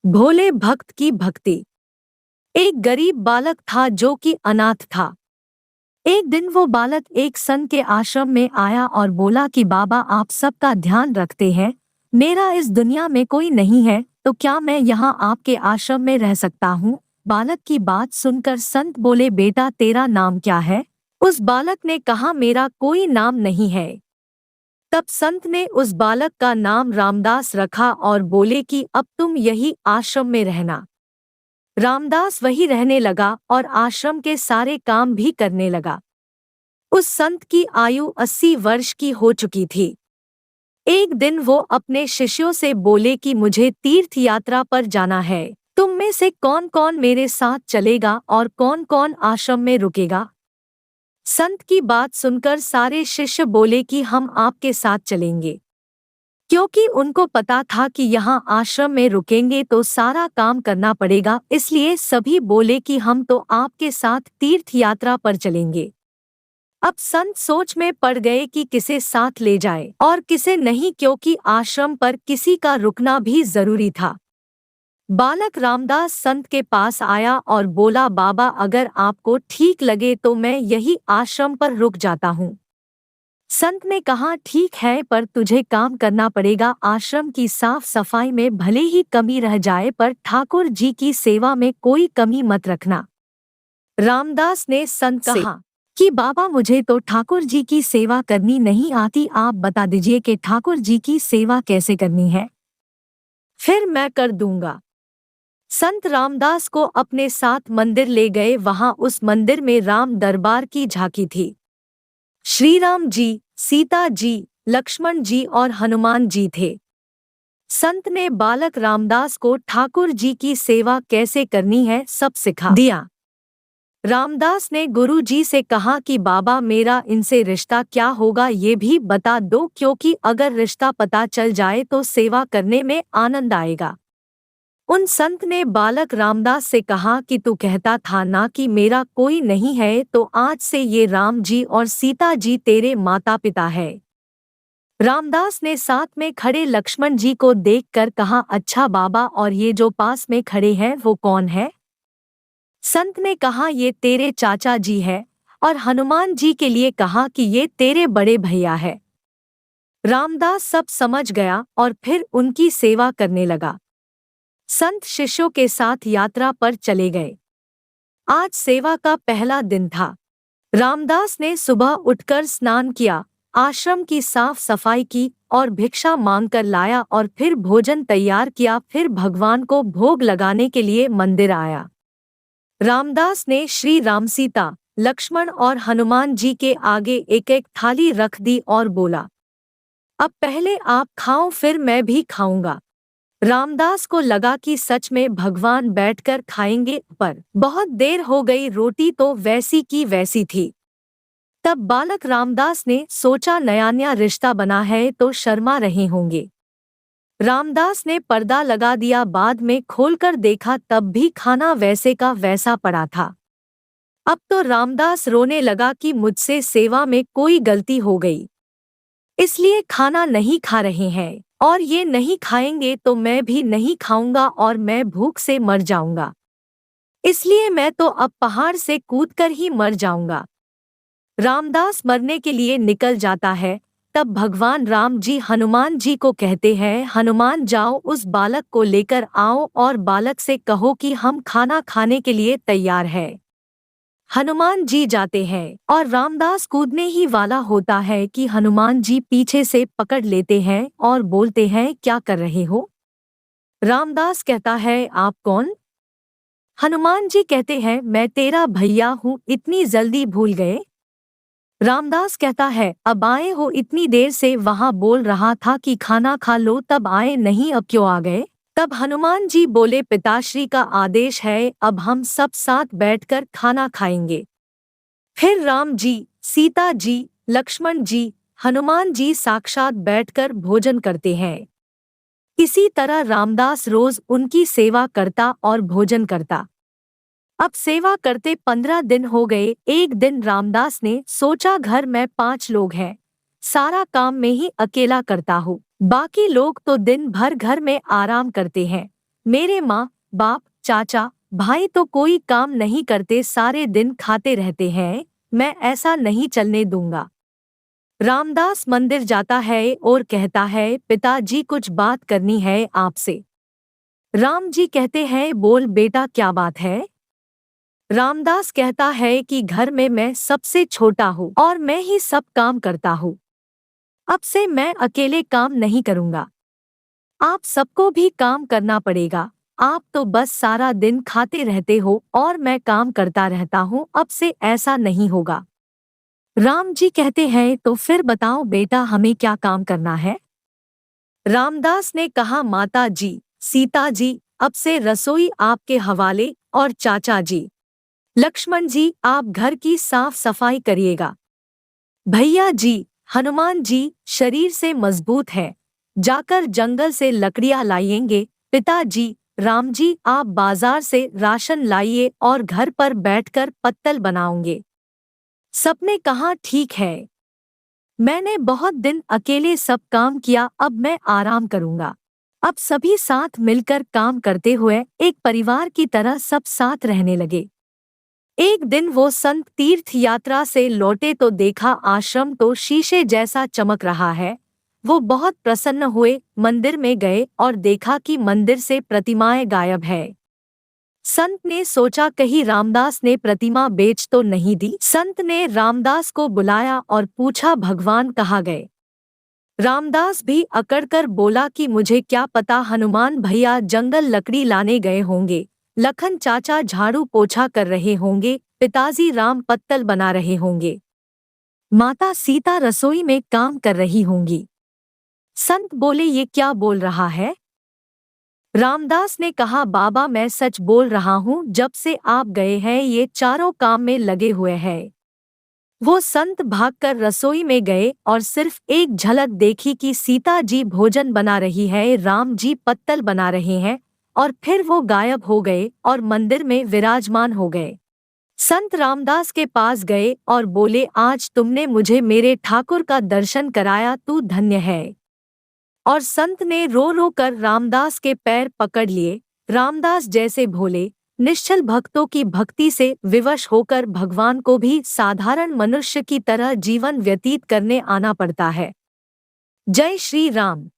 भोले भक्त की भक्ति। एक गरीब बालक था जो कि अनाथ था। एक दिन वो बालक एक संत के आश्रम में आया और बोला कि बाबा, आप सबका ध्यान रखते हैं, मेरा इस दुनिया में कोई नहीं है, तो क्या मैं यहाँ आपके आश्रम में रह सकता हूँ? बालक की बात सुनकर संत बोले, बेटा तेरा नाम क्या है? उस बालक ने कहा, मेरा कोई नाम नहीं है। तब संत ने उस बालक का नाम रामदास रखा और बोले कि अब तुम यही आश्रम में रहना। रामदास वही रहने लगा और आश्रम के सारे काम भी करने लगा। उस संत की आयु 80 वर्ष की हो चुकी थी। एक दिन वो अपने शिष्यों से बोले कि मुझे तीर्थ यात्रा पर जाना है, तुम में से कौन कौन मेरे साथ चलेगा और कौन कौन आश्रम में रुकेगा? संत की बात सुनकर सारे शिष्य बोले कि हम आपके साथ चलेंगे, क्योंकि उनको पता था कि यहाँ आश्रम में रुकेंगे तो सारा काम करना पड़ेगा, इसलिए सभी बोले कि हम तो आपके साथ तीर्थ यात्रा पर चलेंगे। अब संत सोच में पड़ गए कि किसे साथ ले जाए और किसे नहीं, क्योंकि आश्रम पर किसी का रुकना भी जरूरी था। बालक रामदास संत के पास आया और बोला, बाबा अगर आपको ठीक लगे तो मैं यही आश्रम पर रुक जाता हूँ। संत ने कहा, ठीक है, पर तुझे काम करना पड़ेगा। आश्रम की साफ सफाई में भले ही कमी रह जाए, पर ठाकुर जी की सेवा में कोई कमी मत रखना। रामदास ने संत से कहा कि बाबा मुझे तो ठाकुर जी की सेवा करनी नहीं आती, आप बता दीजिए कि ठाकुर जी की सेवा कैसे करनी है, फिर मैं कर दूंगा। संत रामदास को अपने साथ मंदिर ले गए। वहां उस मंदिर में राम दरबार की झांकी थी। श्री राम जी, सीता जी, लक्ष्मण जी और हनुमान जी थे। संत ने बालक रामदास को ठाकुर जी की सेवा कैसे करनी है सब सिखा दिया। रामदास ने गुरु जी से कहा कि बाबा मेरा इनसे रिश्ता क्या होगा ये भी बता दो, क्योंकि अगर रिश्ता पता चल जाए तो सेवा करने में आनंद आएगा। उन संत ने बालक रामदास से कहा कि तू कहता था ना कि मेरा कोई नहीं है, तो आज से ये राम जी और सीता जी तेरे माता पिता है। रामदास ने साथ में खड़े लक्ष्मण जी को देखकर कहा, अच्छा बाबा, और ये जो पास में खड़े हैं वो कौन है? संत ने कहा, ये तेरे चाचा जी है, और हनुमान जी के लिए कहा कि ये तेरे बड़े भैया है। रामदास सब समझ गया और फिर उनकी सेवा करने लगा। संत शिष्यों के साथ यात्रा पर चले गए। आज सेवा का पहला दिन था। रामदास ने सुबह उठकर स्नान किया, आश्रम की साफ सफाई की और भिक्षा मांगकर लाया और फिर भोजन तैयार किया। फिर भगवान को भोग लगाने के लिए मंदिर आया। रामदास ने श्री राम, सीता, लक्ष्मण और हनुमान जी के आगे एक एक थाली रख दी और बोला, अब पहले आप खाओ फिर मैं भी खाऊंगा। रामदास को लगा कि सच में भगवान बैठकर खाएंगे, पर बहुत देर हो गई, रोटी तो वैसी की वैसी थी। तब बालक रामदास ने सोचा, नया नया रिश्ता बना है तो शर्मा रहे होंगे। रामदास ने पर्दा लगा दिया, बाद में खोलकर देखा तब भी खाना वैसे का वैसा पड़ा था। अब तो रामदास रोने लगा कि मुझसे सेवा में कोई गलती हो गई, इसलिए खाना नहीं खा रहे हैं, और ये नहीं खाएंगे तो मैं भी नहीं खाऊंगा और मैं भूख से मर जाऊंगा, इसलिए मैं तो अब पहाड़ से कूदकर ही मर जाऊंगा। रामदास मरने के लिए निकल जाता है। तब भगवान राम जी हनुमान जी को कहते हैं, हनुमान जाओ उस बालक को लेकर आओ और बालक से कहो कि हम खाना खाने के लिए तैयार है। हनुमान जी जाते हैं और रामदास कूदने ही वाला होता है कि हनुमान जी पीछे से पकड़ लेते हैं और बोलते हैं, क्या कर रहे हो? रामदास कहता है, आप कौन? हनुमान जी कहते हैं, मैं तेरा भैया हूँ, इतनी जल्दी भूल गए? रामदास कहता है, अब आए हो? इतनी देर से वहां बोल रहा था कि खाना खा लो, तब आए नहीं, अब क्यों आ गए? तब हनुमान जी बोले, पिताश्री का आदेश है, अब हम सब साथ बैठकर खाना खाएंगे। फिर राम जी, सीता जी, लक्ष्मण जी, हनुमान जी साक्षात बैठकर भोजन करते हैं। इसी तरह रामदास रोज उनकी सेवा करता और भोजन करता। अब सेवा करते 15 दिन हो गए। एक दिन रामदास ने सोचा, घर में 5 लोग हैं, सारा काम में ही अकेला करता हूँ, बाकी लोग तो दिन भर घर में आराम करते हैं, मेरे माँ बाप चाचा भाई तो कोई काम नहीं करते, सारे दिन खाते रहते हैं, मैं ऐसा नहीं चलने दूंगा। रामदास मंदिर जाता है और कहता है, पिताजी कुछ बात करनी है आपसे। राम जी कहते हैं, बोल बेटा क्या बात है। रामदास कहता है कि घर में मैं सबसे छोटा हूँ और मैं ही सब काम करता हूँ। अब से मैं अकेले काम नहीं करूँगा, आप सबको भी काम करना पड़ेगा। आप तो बस सारा दिन खाते रहते हो और मैं काम करता रहता हूँ, अब से ऐसा नहीं होगा। राम जी कहते हैं, तो फिर बताओ बेटा हमें क्या काम करना है। रामदास ने कहा, माता जी सीता जी अब से रसोई आपके हवाले, और चाचा जी लक्ष्मण जी आप घर की साफ सफाई करिएगा। भैया जी हनुमान जी शरीर से मजबूत है, जाकर जंगल से लकड़ियां लाएंगे। पिताजी राम जी आप बाजार से राशन लाइए और घर पर बैठकर पत्तल बनाओगे। सबने कहा, ठीक है, मैंने बहुत दिन अकेले सब काम किया, अब मैं आराम करूंगा। अब सभी साथ मिलकर काम करते हुए एक परिवार की तरह सब साथ रहने लगे। एक दिन वो संत तीर्थ यात्रा से लौटे तो देखा आश्रम तो शीशे जैसा चमक रहा है। वो बहुत प्रसन्न हुए, मंदिर में गए और देखा कि मंदिर से प्रतिमाएं गायब है। संत ने सोचा कहीं रामदास ने प्रतिमा बेच तो नहीं दी। संत ने रामदास को बुलाया और पूछा, भगवान कहाँ गए। रामदास भी अकड़कर बोला कि मुझे क्या पता, हनुमान भैया जंगल लकड़ी लाने गए होंगे, लखन चाचा झाड़ू पोछा कर रहे होंगे, पिताजी राम पत्तल बना रहे होंगे, माता सीता रसोई में काम कर रही होंगी। संत बोले, ये क्या बोल रहा है। रामदास ने कहा, बाबा मैं सच बोल रहा हूँ, जब से आप गए हैं ये चारों काम में लगे हुए हैं। वो संत भागकर रसोई में गए और सिर्फ एक झलक देखी कि सीता जी भोजन बना रही है, राम जी पत्तल बना रहे हैं, और फिर वो गायब हो गए और मंदिर में विराजमान हो गए। संत रामदास के पास गए और बोले, आज तुमने मुझे मेरे ठाकुर का दर्शन कराया, तू धन्य है। और संत ने रो रो कर रामदास के पैर पकड़ लिए। रामदास जैसे भोले निश्चल भक्तों की भक्ति से विवश होकर भगवान को भी साधारण मनुष्य की तरह जीवन व्यतीत करने आना पड़ता है। जय श्री राम।